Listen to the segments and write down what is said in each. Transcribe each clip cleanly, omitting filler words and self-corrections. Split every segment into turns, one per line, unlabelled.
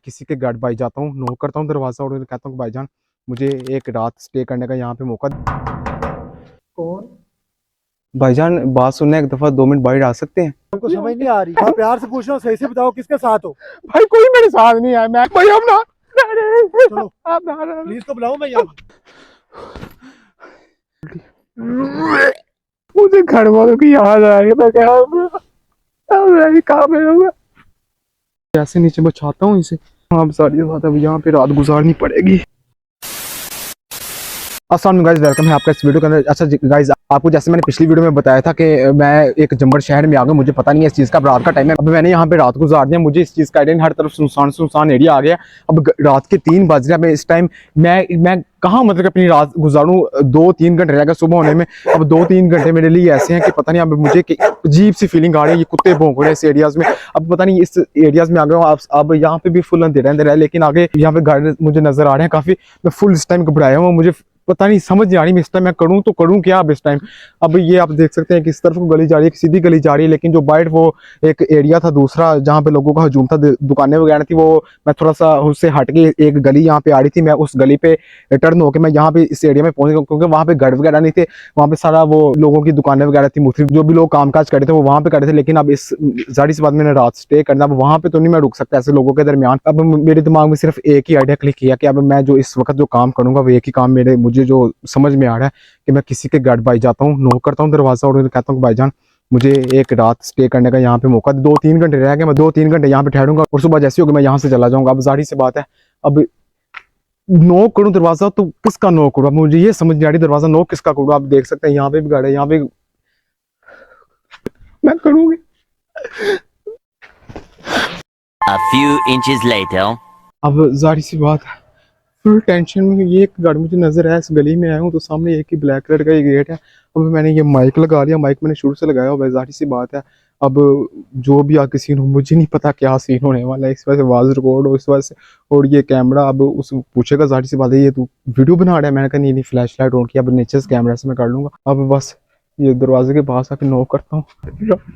किसी के घर भाई जाता हूँ, नॉक करता हूँ दरवाज़ा और कहता हूँ भाईजान मुझे एक रात स्टे करने का यहाँ पे मौका।
कौन?
भाईजान बात सुनने एक दफ़ा 2 मिनट बाहर आ सकते हैं?
हमको समझ नहीं आ रही। आप प्यार से पूछ रहा हूँ, सही से बताओ किसके साथ हो।
भाई कोई मेरे साथ नहीं है, मैं भाई हम ना
चलो प्लीज तो बुलाओ, मैं यहाँ
मुझे घर वालों की याद आ रही है। मैं क्या कैसे नीचे बचाता हूँ इसे। अब सारी बात अब यहाँ पे रात गुजारनी पड़ेगी। अस्सलाम गाइस, वेलकम है आपका इस वीडियो के अंदर। अच्छा गाइस, आपको जैसे मैंने पिछली वीडियो में बताया था कि मैं एक जम्बर शहर में आ गया, मुझे पता नहीं है इस चीज़ का, अब रात का टाइम है। अब मैंने यहाँ पे रात गुजार दिया, मुझे इस चीज़ का आइडिया, हर तरफ सुनसान सुनसान एरिया आ गया। अब रात के 3 बज रहे हैं, इस टाइम मैं कहाँ मतलब अपनी रात गुजारूँ। 2-3 घंटे रह गए सुबह होने में। अब 2-3 घंटे मेरे लिए ऐसे हैं कि पता नहीं, अब मुझे अजीब सी फीलिंग आ रही है। ये कुत्ते भौंक रहे हैं इस एरियाज में। अब पता नहीं इस एरियाज में आ गया हूँ। अब यहाँ पे भी फुल अंधेरा है, लेकिन आगे यहाँ पे घर मुझे नजर आ रहे हैं काफी। मैं फुल इस टाइम घबराया हूँ, मुझे पता नहीं समझ नहीं आ रही मैं इस टाइम मैं करूं तो करूं क्या अब इस टाइम। अब ये आप देख सकते हैं कि इस तरफ को गली जा रही है, सीधी गली जा रही है, लेकिन जो बाइट वो एक एरिया था दूसरा जहां पे लोगों का हजूम था, दुकानें वगैरह थी, वो मैं थोड़ा सा उससे हट के एक गली यहाँ पे आ रही थी। मैं उस गली पे टर्न होकर मैं यहाँ पे इस एरिया में पहुंच गया, क्योंकि वहाँ पे घर वगैरह नहीं थे। वहाँ पे सारा वो लोगों की दुकानें वगैरह थी, मुख्तलिफ जो भी लोग कामकाज कर रहे थे वो वहाँ पे कर रहे थे। लेकिन अब इस जाहिर सी बात मैंने रात स्टे करना, अब वहाँ पे तो नहीं मैं रुक सकता ऐसे लोगों के दरमियान। अब मेरे दिमाग में सिर्फ एक ही आइडिया क्लिक किया कि अब मैं जो इस वक्त जो काम करूंगा वो एक ही काम मुझे जो समझ में आ रहा है कि मैं किसी के घर भाई जाता हूँ, नॉक करता हूँ दरवाजा और कहता हूँ भाईजान मुझे एक रात स्टे करने का यहाँ पे मौका। 2-3 घंटे रह गए, मैं 2-3 घंटे यहाँ पे ठहरूंगा और सुबह जैसी होगी मैं यहाँ से चला जाऊंगा। अब जाहिर सी बात है, अब नॉक करूँ दरवाजा तो किसका नॉक करूँ, अब मुझे ये समझ नहीं आ रही दरवाजा नॉक किसका करूँ। आप देख सकते हैं यहाँ पे भी घर है, यहाँ पे मैं करूँगी।
A few inches later.
अब जाहिर सी बात है, फुल टेंशन में। ये एक गाड़ी मुझे नजर है, इस गली में आया हूँ तो सामने एक ही ब्लैक कलर का ये गेट है। अब मैंने ये माइक लगा लिया, माइक मैंने शुरू से लगाया हुआ है। जाहिर सी बात है, अब जो भी आगे सीन हो मुझे नहीं पता क्या सीन होने वाला है, इस वजह से आवाज रिकॉर्ड हो, इस वजह से। और ये कैमरा अब उस पूछेगा जाहिर सी बात है ये तू वीडियो बना रहा है। मैंने कहा नहीं फ्लैश लाइट ऑन किया, अब नीचे से कैमरा से मैं कर लूंगा। अब बस ये दरवाजे के पास आके नॉक करता हूँ,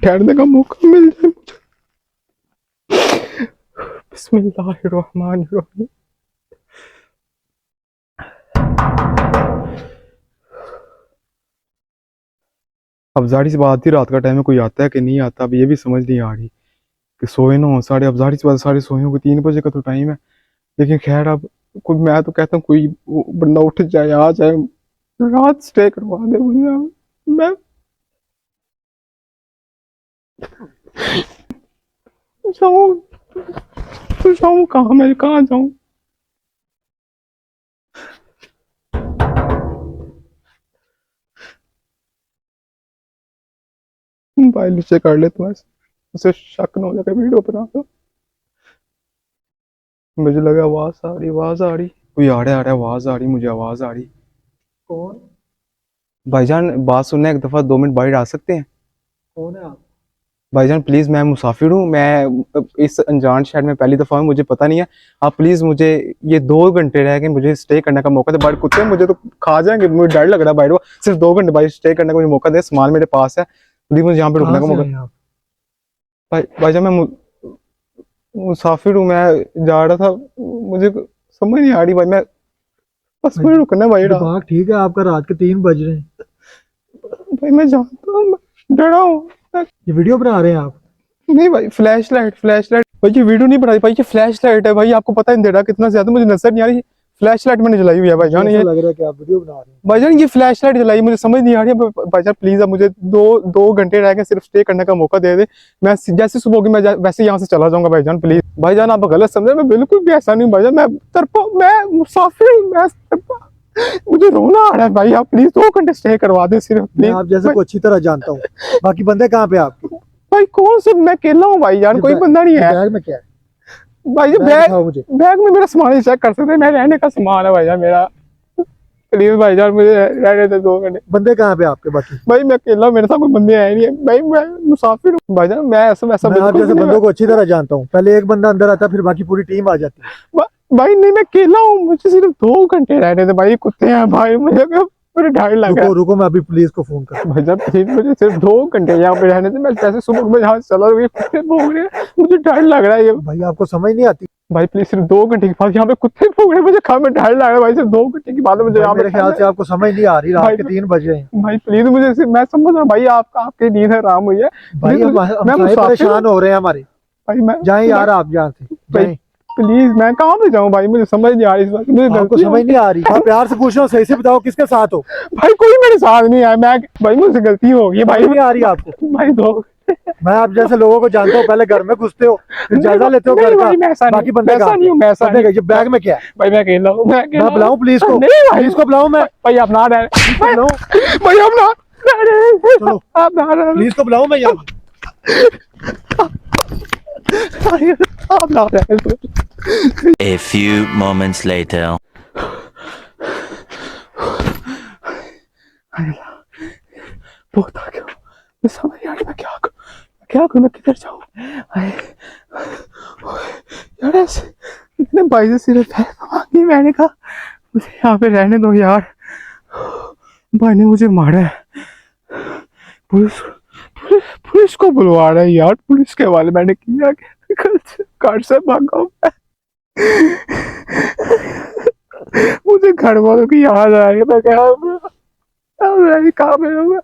ठहरने का मौका मिल जाए मुझे। बिस्मिल्लाहिर्रहमानिर्रहीम। अब जाहिर सी बात थी रात का टाइम में कोई आता है कि नहीं आता, अब ये भी समझ नहीं आ रही कि सोए ना हो सारे। अब जाहिर सी बात सारे सोए होंगे, 3 बजे का तो टाइम है। लेकिन खैर अब कोई, मैं तो कहता हूँ कोई बंदा उठ जाए, आ जाए, रात स्टे करवा दे मुझे। मैं जाऊँ तो जाऊँ कहाँ, मैं कहाँ जाऊँ। मोबाइल नीचे कर ले तो उसे शक ना हो जाए, वीडियो बना दो। मुझे लगा आवाज आ रही कोई आ रहा है, आवाज आ रही, मुझे आवाज आ रही।
कौन?
भाईजान बात सुनने एक दफा 2 मिनट बाहर आ सकते हैं?
कौन है आप?
भाईजान प्लीज, मैं मुसाफिर हूँ, मैं इस अनजान शहर में पहली दफा हूँ, मुझे पता नहीं है। आप प्लीज मुझे ये 2 घंटे रह गए, मुझे स्टे करने का मौका दे। बाहर कुत्ते मुझे तो खा जाएंगे, मुझे डर लग रहा है बाहर। सिर्फ 2 घंटे बाहर स्टे करने का मुझे मौका दे, सामान मेरे पास है, प्लीज मुझे यहाँ पे रुकने
कहाँ
का
से
मौका।
आए आप?
भाईजान मैं मुसाफिर हूँ, मैं जा रहा था, मुझे समझ नहीं आ रही भाई। मैं बस मुझे रुकना है भाई।
दिमाग ठीक है आपका? रात के 3 बज रहे हैं।
भाई मैं जानता हूँ, मैं डरा हूँ।
ये वीडियो बना रहे हैं आप?
नहीं भाई, फ्लैश लाइट भाई, ये वीडियो नहीं बनाई भाई, ये फ्लैश लाइट है भाई। आपको पता है अंधेरा कितना ज्यादा, मुझे नजर नहीं आ रही। फ्लैश लाइट मैंने जलाई हुई है भाईजान।
ऐसा
ये
लग रहा है कि आप वीडियो बना रहे हैं।
भाईजान ये फ्लैश लाइट जलाई, मुझे समझ नहीं आ रही है भाईजान। प्लीज अब मुझे दो घंटे रह गए, सिर्फ स्टे करने का मौका दे दे। मैं जैसे सुबह होगी मैं वैसे यहाँ से चला जाऊंगा भाईजान। प्लीज भाईजान, आप गलत समझे, मैं बिल्कुल भी ऐसा नहीं हूँ भाईजान। मैं मुसाफिर हूँ, मुझे रोना आ रहा है भाई। आप प्लीज 2 घंटे स्टे करवा दे सिर्फ,
मैं
प्लीज।
आप जैसे को अच्छी तरह जानता हूँ। बाकी बंदे कहाँ पे आपके?
भाई कौन से, मैं अकेला हूँ भाईजान, कोई बंदा नहीं है।
बैग में क्या है?
भाई
बैग दिखाओ मुझे।
बैग में मेरा सामान ही चेक कर सकते हैं, मैं रहने का सामान है भाईजान मेरा। प्लीज भाईजान मुझे रहने दे 2 घंटे।
बंदे कहाँ पे आपके? बाकी
भाई मैं अकेला, मेरे साथ कोई बंदे आए नहीं है भाई, मैं मुसाफिर हूँ भाईजान। मैं ऐसा वैसा
मैं आप
बिल्कुल
जैसे
नहीं
बंदों को अच्छी तरह जानता हूँ। पहले एक बंदा अंदर आता, फिर बाकी पूरी टीम आ जाती है।
भाई नहीं, मैं अकेला हूँ, मुझे सिर्फ 2 घंटे रहने दे भाई। कुत्ते हैं भाई, मुझे डर लग रहा है
रुको मैं अभी पुलिस को फोन कर।
भाईजान। प्लीज मुझे सिर्फ 2 घंटे यहाँ पे रहने दे, मैं जैसे सुबह में यहाँ चला, ये कुत्ते भौंक रहे हैं, मुझे डर लग रहा है। ये
भाई आपको समझ नहीं आती?
भाई प्लीज सिर्फ 2 घंटे के बाद यहाँ पे कुत्ते भौंक रहे हैं, मुझे खाने में डर लग रहा है भाई, सिर्फ 2 घंटे के बाद मुझे यहाँ पे
मेरे ख्याल से आपको समझ नहीं आ रही, रात
भाई-
के 3 बजे हैं
भाई प्लीज मुझे, मैं समझ रहा हूँ भाई आपका, आपकी नींद हराम हुई है
भाई।
प्लीज
हम
मुसाफिर
परेशान हो रहे हैं हमारे।
भाई मैं
जाएं यार आप यहाँ से जाएं।
प्लीज, मैं कहाँ पे जाऊँ भाई, मुझे समझ नहीं आ रही इस वक्त, मुझे
आपको
गलती
समझ नहीं आ रही? आप प्यार से पूछ रहा हूँ, सही से बताओ किसके साथ हो?
भाई कोई मेरे साथ नहीं आया, मैं भाई मुझसे गलती हो गई भाई,
समझ नहीं आ रही आपको?
भाई दो
मैं आप जैसे लोगों को जानता हूँ, पहले घर में घुसते हो, फिर जायजा लेते हो घर
नहीं
का,
भाई, मैं ऐसा
बाकी
नहीं,
बंदे
मैं ऐसा
कहाँ
नहीं हूँ, मैं ऐसा
बंदे
नहीं,
ये बैग में क्या है?
भाई मैं अकेला हूँ, मैं अकेला
मैं
हूँ।
बुलाऊं पुलिस को?
नहीं भाई,
पुलिस को बुलाऊं मैं?
भाई आप ना रहे
बुलाऊं?
भाई आप ना रहे,
चलो
आप ना रहे
पुलिस को बुलाऊं मैं यहाँ?
आप ना रहे।
A few moments later.
बहुत आ गया, मैं समझ नहीं आ रही मैं क्या करूँ, मैं किधर जाऊँ? यार ऐसे इतने भाई से सिर्फ मांगी, मैंने कहा मुझे यहाँ पे रहने दो यार, भाई ने मुझे मारा है, पुलिस को बुलवा रहा है यार, पुलिस के हवाले मैंने किया, घर से भागा हूँ मैं। मुझे घर वालों की याद आ रही है, मैं कहाँ पे हूँ मैं?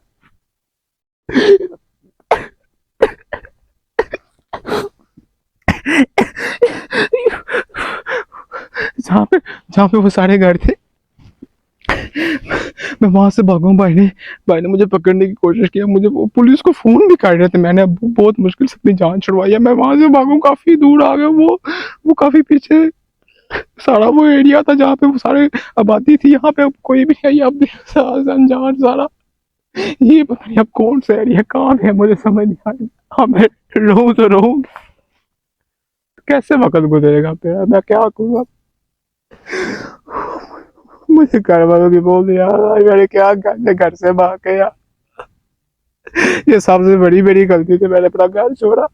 जहाँ पे वो सारे घर थे, मैं वहां से भागा हूँ। भाई ने मुझे पकड़ने की कोशिश किया, मुझे वो पुलिस को फोन भी कर रहे थे, मैंने बहुत मुश्किल से अपनी जान छुड़वाई है, मैं वहां से भागा हूँ, काफी दूर आ गया, वो काफी पीछे सारा वो एरिया था जहाँ पे वो सारे आबादी थी, यहाँ पे अब कोई भी नहीं, अब अनजान सारा, ये पता नहीं अब कौन सा एरिया कहाँ है, मुझे समझ नहीं आ रही। हाँ मैं रहूँ तो रहूँ, कैसे वक्त गुजरेगा मेरा, मैं क्या करूँगा? मुझे घर वालों की बोल दिया, मैंने क्या घर से भाग गया, ये सबसे बड़ी मेरी गलती थी, मैंने अपना घर छोड़ा,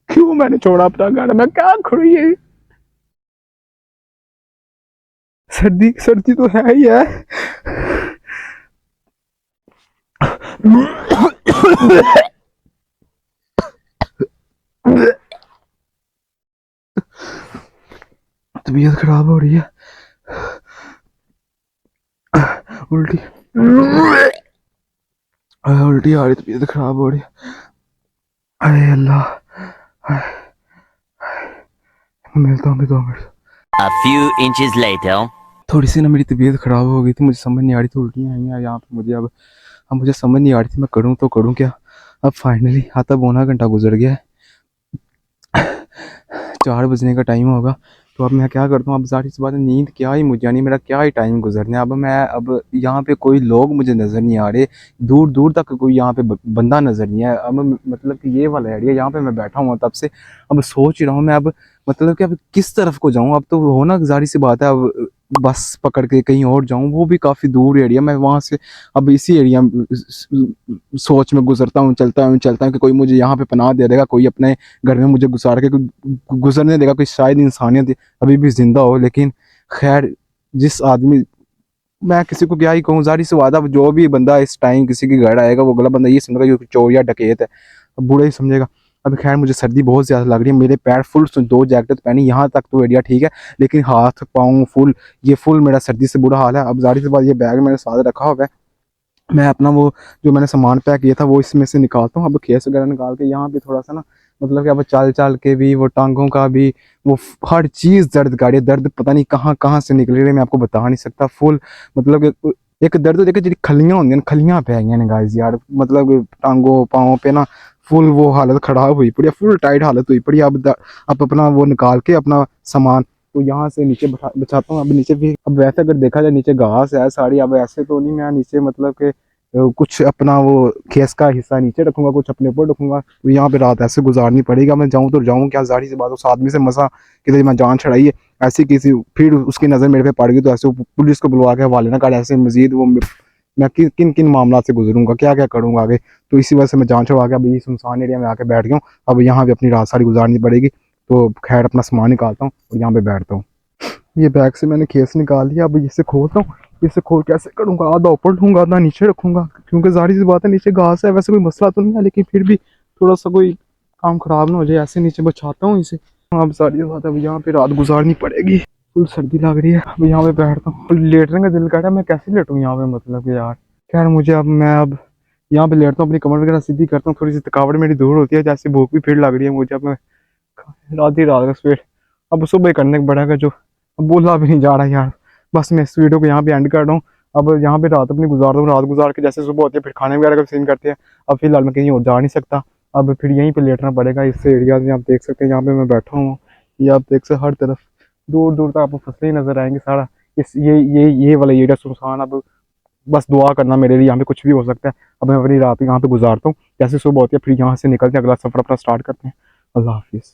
क्यों मैंने छोड़ा अपना घर, मैं क्या करूँ? ये सर्दी तो है ही है। तबीयत खराब हो रही है, उल्टी आ रही, तबीयत खराब हो रही है, अरे अल्लाह, मिलता हूँ 2 minute.
A few inches later.
थोड़ी सी ना मेरी तबीयत ख़राब हो गई थी, मुझे समझ नहीं आ रही थी, उल्टियाँ आई हैं यहाँ पे मुझे, अब मुझे समझ नहीं आ रही थी मैं करूँ तो करूँ क्या। अब फाइनली आता 1.25 घंटा गुजर गया है, 4 बजने का टाइम होगा, तो अब मैं क्या करता हूँ, अब ज़ाहिर सी बात है नींद क्या ही मुझे, यानी मेरा क्या ही टाइम गुजरने, अब यहाँ पे कोई लोग मुझे नज़र नहीं आ रहे, दूर दूर तक कोई यहाँ पे बंदा नज़र नहीं है, अब मतलब कि ये वाला एरिया यहाँ पे मैं बैठा हूँ तब से, अब सोच ही रहा हूँ मैं, अब मतलब कि अब किस तरफ को जाऊँ, अब तो हो ना, ज़ाहिर सी बात है अब बस पकड़ के कहीं और जाऊँ, वो भी काफ़ी दूर एरिया, मैं वहाँ से अब इसी एरिया सोच में गुजरता हूँ, चलता हूँ कि कोई मुझे यहाँ पे पनाह दे देगा, कोई अपने घर में मुझे गुजार के गुजरने देगा, कोई शायद इंसानियत अभी भी जिंदा हो। लेकिन खैर, जिस आदमी, मैं किसी को क्या ही कहूँ, ज़ाहिर सी बात है जो भी बंदा इस टाइम किसी के घर आएगा वो अगला बंदा ये समझेगा कि चोर या डकैत है, बुरा ही समझेगा। अब खैर मुझे सर्दी बहुत ज़्यादा लग रही है, मेरे पैर फुल 2 जैकेट पहनी, यहाँ तक तो एरिया ठीक है, लेकिन हाथ पाँव फुल, ये फुल मेरा सर्दी से बुरा हाल है। अब ज़ाहिर सी बात, ये बैग मैंने साथ रखा हुआ है, मैं अपना वो जो मैंने सामान पैक किया था वो इसमें से निकालता हूँ, अब केस वगैरह निकाल के यहाँ पे थोड़ा सा ना, मतलब कि अब चल के भी, वो टांगों का भी, वो हर चीज़ दर्द का रही है, दर्द पता नहीं कहाँ कहाँ से निकल रही है, मैं आपको बता नहीं सकता। फुल मतलब एक दर्द तो देखिए, जी खलियाँ होंगी ना, खलियाँ पे आई हैं गाइस यार, मतलब टांगों पाँव पे ना फुल वो हालत ख़राब हुई पड़ी है, फुल टाइट हालत हुई पड़ी है। अब अपना वो निकाल के अपना सामान तो यहाँ से नीचे बिछाता हूँ। अब नीचे भी, अब वैसे अगर देखा जाए नीचे घास है सारी, अब ऐसे तो नहीं, मैं नीचे मतलब कि कुछ अपना वो खेस का हिस्सा नीचे रखूंगा, कुछ अपने ऊपर रखूंगा, तो यहाँ पे रात ऐसे गुजारनी पड़ेगी। मैं जाऊँ तो जाऊँ क्या, ज़ाहिर सी बात, उस आदमी से मसा कि मैं जान छड़ाई है, ऐसी किसी फिर उसकी नज़र मेरे पे पड़ गई तो ऐसे पुलिस को बुलवा के हवाले ना कर, ऐसे मजीद वो मैं किन किन मामला से गुजरूंगा, क्या क्या करूँगा आगे, तो इसी वजह से मैं जान छुड़वा के अब ये सुनसान एरिया में आके बैठ गया हूँ। अब यहाँ भी अपनी रात सारी गुजारनी पड़ेगी, तो खैर अपना सामान निकालता हूँ और यहाँ पे बैठता हूँ। ये बैग से मैंने केस निकाल लिया, अब इसे खोलता हूँ, इसे खोल कैसे करूँगा, आधा ऊपर लूँगा आधा नीचे रखूँगा, क्योंकि ज़ाहिर सी बात है नीचे घास है, वैसे कोई मसला तो नहीं है, लेकिन फिर भी थोड़ा सा कोई काम ख़राब ना हो जाए, ऐसे नीचे बचाता हूँ इसे, अब सारी बात अब यहाँ पे रात गुजारनी पड़ेगी। फुल सर्दी लग रही है। अब यहाँ पे बैठता हूँ, लेटने का दिल कर रहा है, मैं कैसे लेटूँ यहाँ पे, मतलब कि यार। खैर मुझे अब यहाँ पे लेटता हूँ, अपनी कमर वगैरह सीधी करता हूँ, थोड़ी सी थकावट मेरी दूर होती है, जैसे भूख भी फिर लग रही है मुझे। अब मैं रात ही रात का स्वेट अब सुबह करने का पड़ेगा, जो अब बोला भी नहीं जा रहा यार। बस मैं इस वीडियो को यहाँ पे एंड कर रहा हूँ। अब यहाँ पे रात अपनी गुजार दूँ, रात गुजार के जैसे सुबह होती है फिर खाने वगैरह का सीन करते हैं। अब फिलहाल मैं कहीं और जा नहीं सकता, अब फिर यहीं पे लेटना पड़ेगा। इस एरिया में आप देख सकते हैं, यहाँ पे मैं बैठा हूँ, ये आप देख सकते हर तरफ दूर दूर तक आपको फसलें नजर आएंगी। सारा इस ये वाला एरिया सुनसान। अब बस दुआ करना मेरे लिए, यहाँ पे कुछ भी हो सकता है। अब मैं अपनी रात यहाँ पे गुजारता हूँ, जैसे सुबह होती है फिर यहाँ से निकलते हैं, अगला सफर अपना स्टार्ट करते हैं। अल्लाह हाफिज़।